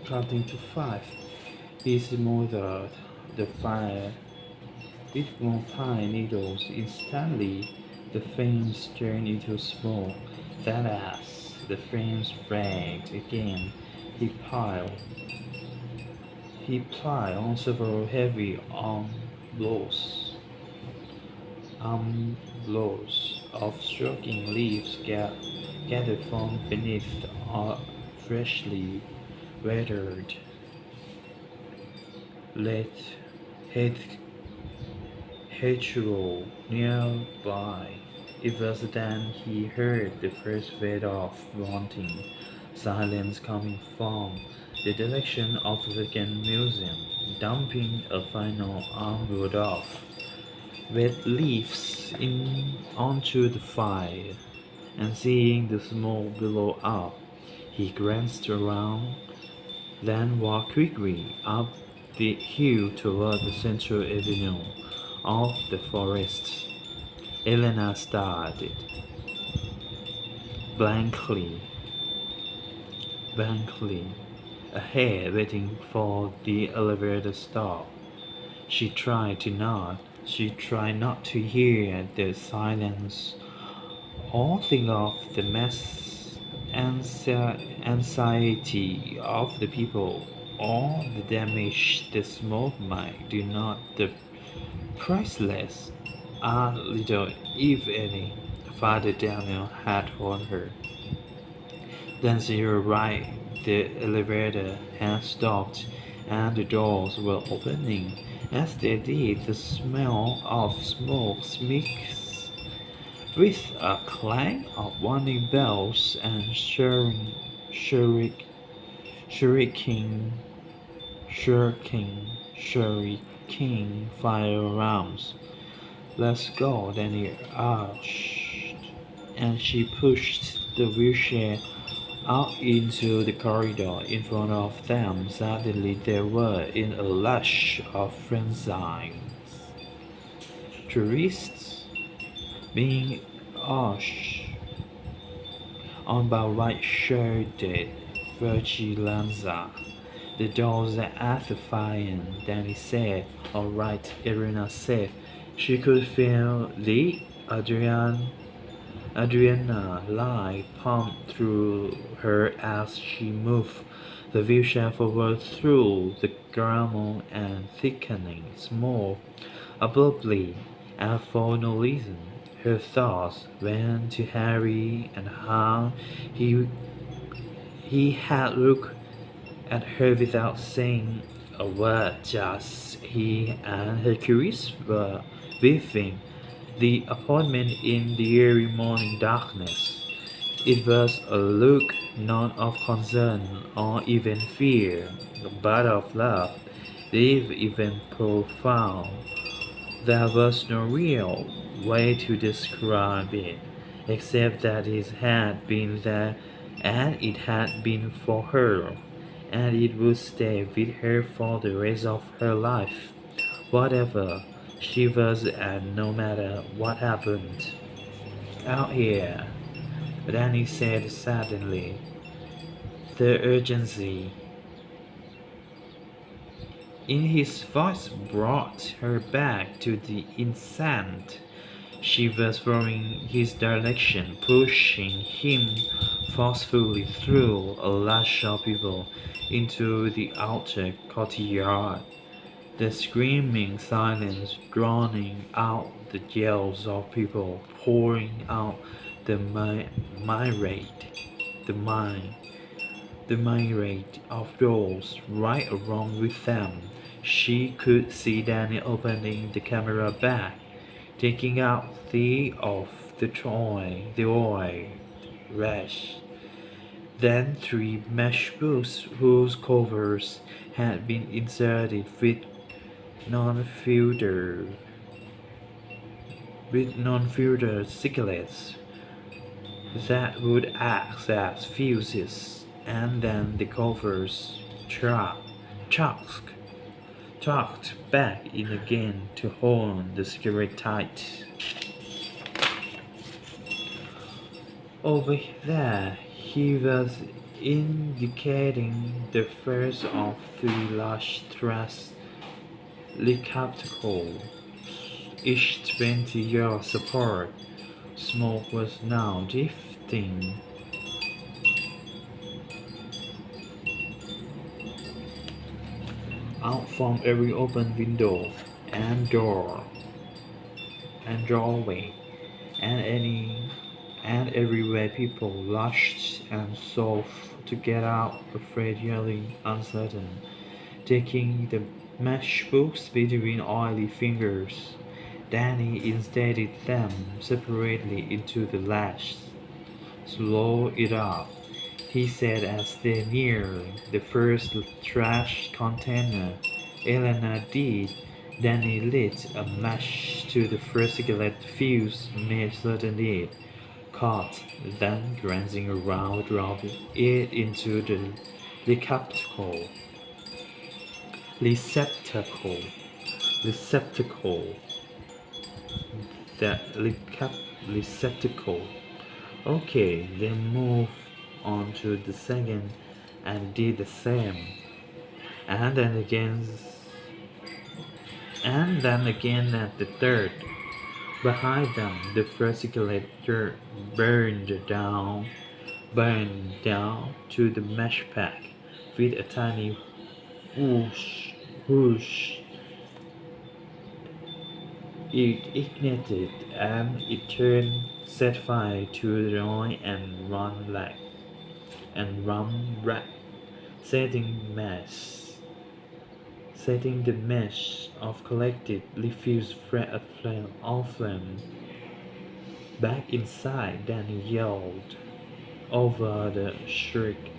Counting to five, he smothered the fire with more pine needles. Instantly, the flames turned into smoke. Then, as the flames flamed again, he piled he plied on several heavy armloads of stroking leaves gathered from beneath a freshly weathered late hedgerow nearby. It was then he heard the first word of wanting silence coming from the direction of the Vatican Museum, dumping a final armload of wet leaves onto the fire, and seeing the smoke blow up, he glanced around, then walked quickly up the hill toward the central avenue of the forest. Elena stared blankly, blankly ahead, waiting for the elevator to stop. She tried to nod. She tried not to hear the silence or think of the anxiety of the people or the damage the smoke might do. Not the priceless, a little, if any, Father Daniel had told her. Then she realized the elevator had stopped and the doors were opening. As they did, the smell of smoke mixed with a clang of warning bells and shrieking, shrieking fire alarms. "Let's go," Danny urged, and she pushed the wheelchair out into the corridor in front of them. Suddenly they were in a lush of frenzied tourists being urged on by white-shirted vigilantes. The doors at the far end, Danny said. "All right," Irina said. She could feel the adrenaline pump through her as she moved the wheelchair forward through the grammar and thickening smoke. Abruptly, and for no reason, her thoughts went to Harry and how he had looked at her without saying a word. Just he and Hercules were within the apartment in the early morning darkness. It was a look not of concern or even fear, but of love, deep, even profound. There was no real way to describe it, except that it had been there and it had been for her, and it would stay with her for the rest of her life, whatever she was and no matter what happened. "Out here," Danny said suddenly. The urgency in his voice brought her back to the instant she was following his direction, pushing him forcefully through a large of people into the outer courtyard. The screaming silence drowning out the yells of people pouring out the the mi- the myriad of doors right along with them. She could see Danny opening the camera bag, taking out the oil rash. Then three mesh books whose covers had been inserted non-filter non-filter cigarettes that would act as fuses, and then the covers chucked, tucked back in again to hold the cigarette tight. Over there, he was indicating the first of three large thrust receptacles, each 20 yards apart. Smoke was now drifting out from every open window and door and doorway, and any and everywhere people rushed and sought to get out, afraid, yelling, uncertain, taking the matchbooks between oily fingers. Danny inserted them separately into the latch. Slow it up, he said as they neared the first trash container. Elena did. Danny lit a match to the first cigarette fuse, made certain it caught, then glancing around, dropped it into the receptacle. Receptacle. Receptacle. The receptacle. Okay, then move on to the second and did the same. And then again at the third. Behind them, the first cigarette burned down to the match pack with a tiny whoosh, whoosh. It ignited and it turned, set fire to the oil and rum rack, setting the mesh of collected refuse flame back inside. Danny yelled over the shriek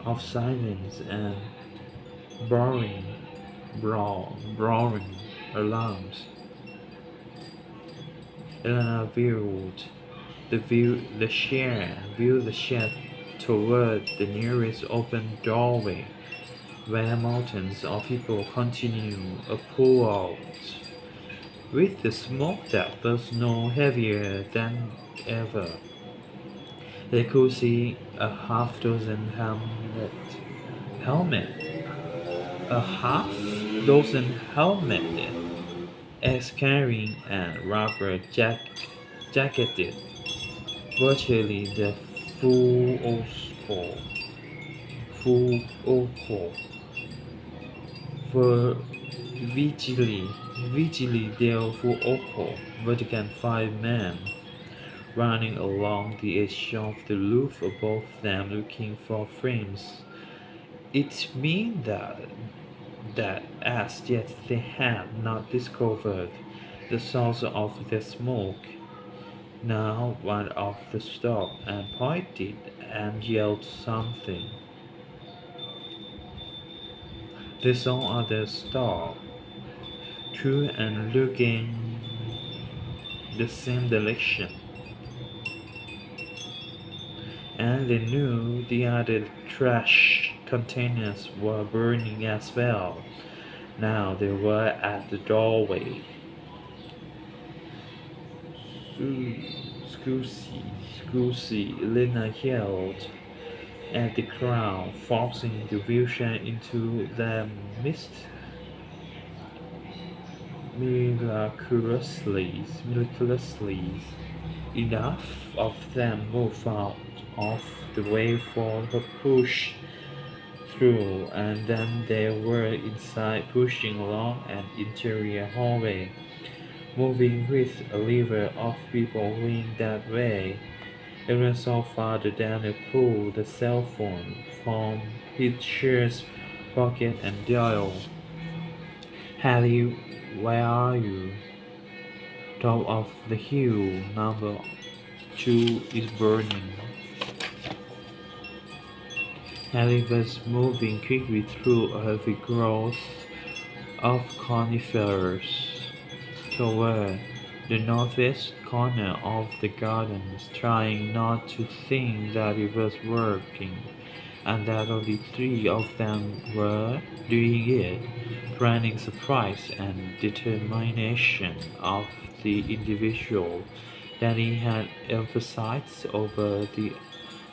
of silence and roaring alarms. Elena wheeled the shed toward the nearest open doorway, where mountains of people continued a pour out, with the smoke that was no heavier than ever. They could see a half dozen helmets, as carrying and rubber jacketed, virtually the full Oko, were vigilantly there for Oko, Vatican 5 men, running along the edge of the roof above them looking for frames. It meant that as yet they had not discovered the source of the smoke. Now one of them stopped and pointed and yelled something. They saw others stop, too, and look in the same direction. And they knew the other trash containers were burning as well. Now they were at the doorway. Scusi, Elena yelled at the crowd, forcing the wheelchair into their midst. Miraculously, enough of them moved out of the way for her push through, and then they were inside, pushing along an interior hallway, moving with a river of people going that way. Everyone saw Father Daniel pull the cell phone from his shirt pocket and dial. Harry, where are you? Top of the hill, number 2 is burning. Harry was moving quickly through a heavy growth of conifers toward the northwest corner of the gardens, trying not to think that it was working, and that only 3 of them were doing it. Granting surprise and determination of the individual Danny had emphasized over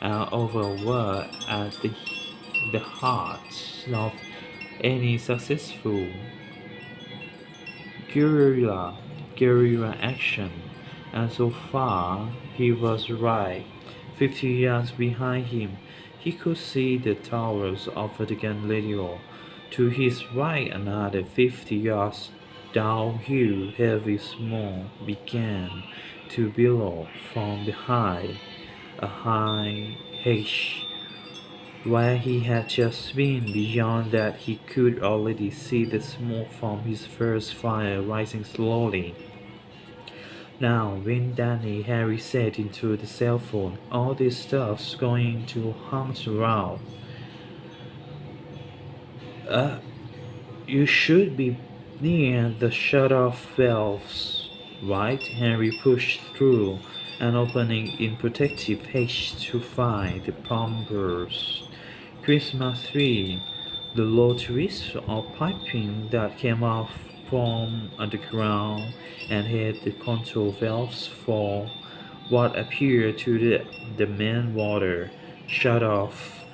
a word at the heart of any successful guerrilla guerrilla action, and so far he was right. 50 yards behind him, he could see the towers of Vatican Radio. To his right, another 50 yards downhill, heavy smoke began to billow from behind a high hedge where he had just been. Beyond that, he could already see the smoke from his first fire rising slowly. Now, when Danny Harry said into the cell phone, all this stuff's going to hunt around. Uh, you should be near the shut-off valves, right? Henry pushed through an opening in protective haste to find the pumpers. Christmas tree, the low twist of piping that came out from underground and hit the control valves for what appeared to the main water shut off.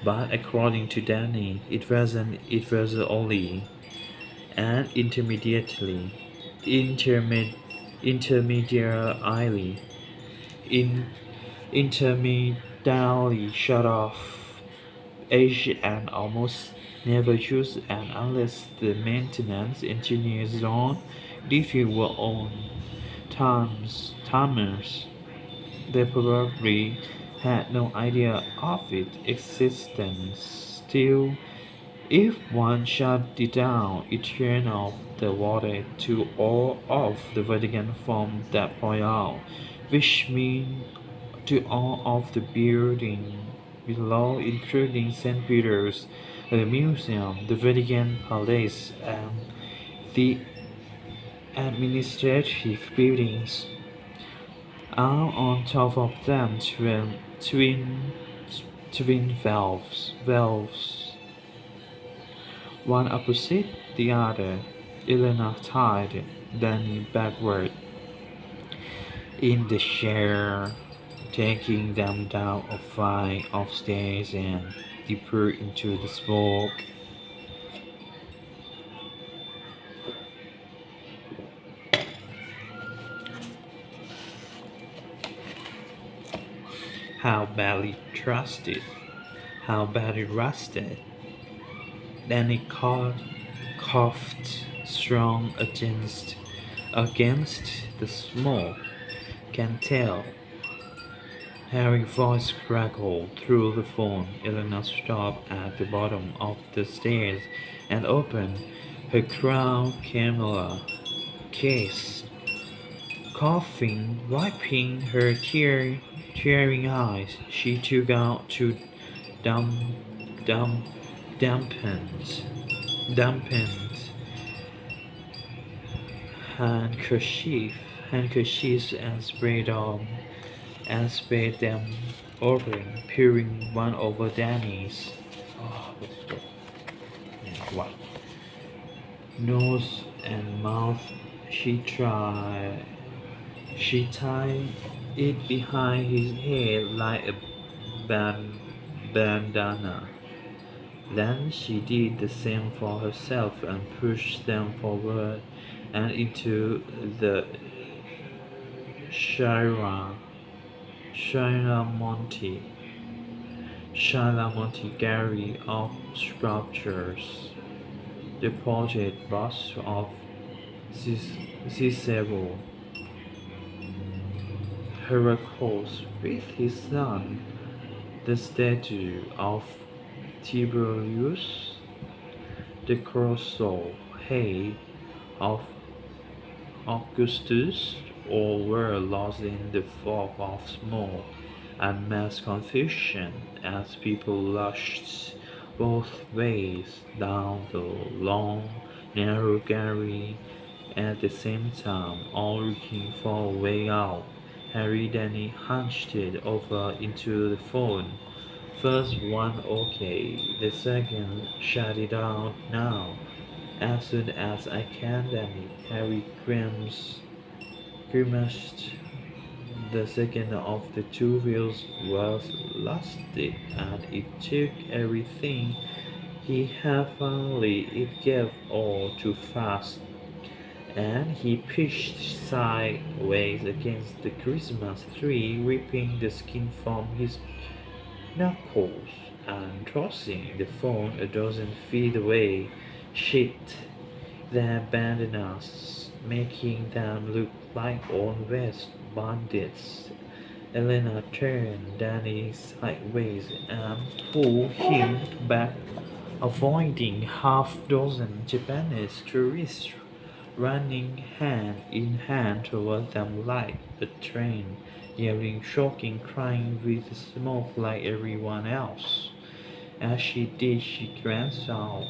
But according to Danny, it wasn't. It was only an intermed, intermediarily, in, intermediately shut off edge and almost never used, and unless the maintenance engineers on duty were on timers, they probably had no idea of its existence. Still, if one shut it down, it turned off the water to all of the Vatican from that point out, which means to all of the buildings below, including St. Peter's, the museum, the Vatican Palace, and the administrative buildings. Are on top of them twin valves, one opposite the other. Elena tied Danny backward in the chair, taking them down a flight of stairs and deeper into the smoke. How badly trusted, how badly rusted. Danny coughed strong against the smoke. Can tell. Harry's voice crackled through the phone. Elena stopped at the bottom of the stairs and opened her crown camera case, coughing, wiping her tearing eyes. She took out two dum, dum, dampened handkerchiefs and sprayed them open, peering one over Danny's what? Nose and mouth. She tied it behind his head like a bandana. Then she did the same for herself and pushed them forward and into the Shira Monte gallery of sculptures, the portrait bust of Cicero, Heracles with his son, the statue of Tiberius, the colossal head of Augustus, all were lost in the fog of smoke and mass confusion as people rushed both ways down the long, narrow gallery at the same time, all looking for a way out. Harry Danny hunched it over into the phone. First one okay, the second shut it down now. As soon as I can, Danny. Harry grimaced. The second of the two wheels was lasted, and it took everything he had finally it gave all too fast, and he pitched sideways against the Christmas tree, ripping the skin from his knuckles and tossing the phone a dozen feet away. Shit, they abandoned us, making them look like old West bandits. Elena turned Danny sideways and pulled him back, avoiding half-dozen Japanese tourists running hand in hand toward them like a train, yelling, choking, crying with smoke like everyone else. As she did, she glanced out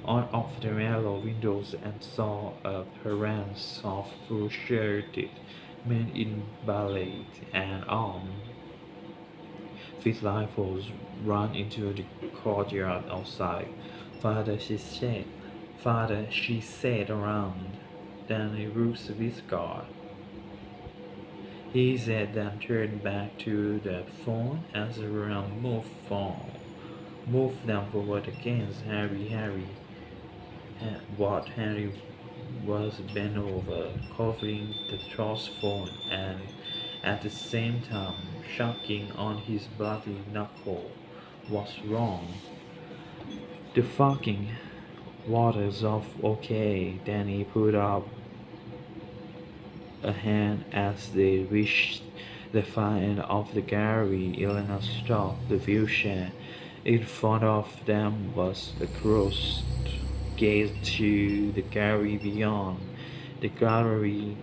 on of the narrow windows and saw a parents of blue-shirted men in ballet and armed with rifles run into the courtyard outside. Father, she said. Father, she said around. Then he roots with God. He said, then turned back to the phone as around moved them forward against Harry. What Henry was bent over, covering the trust phone and at the same time shocking on his bloody knuckle. What's wrong? The fucking water's off okay. Then he put up a hand as they reached the far end of the gallery. Elena stopped the wheelchair. In front of them was the cross gaze to the gallery beyond. The gallery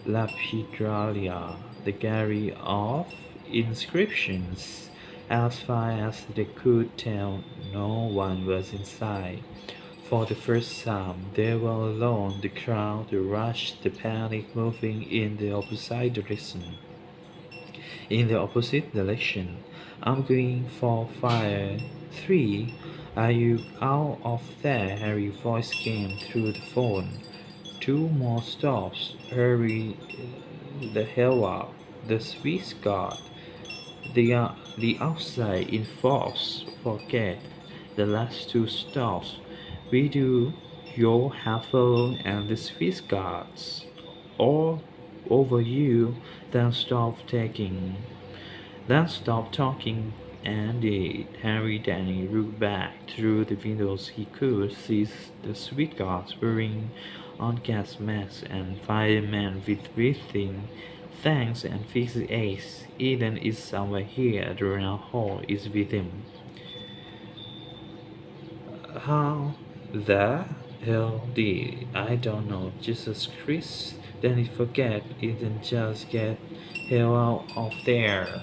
Lapidralia, the gallery of inscriptions. As far as they could tell, no one was inside. For the first time, they were alone. The crowd rushed, the panic moving in the opposite direction. I'm going for fire. 3. Are you out of there? Harry's voice came through the phone. 2 more stops. Hurry the hell up. The Swiss Guard. The outside in force. Forget the last 2 stops. We do your Havel and the Swiss Guards all over you. Then stop talking and did. Harry Danny looked back through the windows. He could see the Swiss Guards wearing on gas masks and firemen with breathing tanks and fixed ace. Eden is somewhere here. The round hall is with him. How the hell did I don't know. Jesus Christ. Then he forget. Eden just get hell out of there.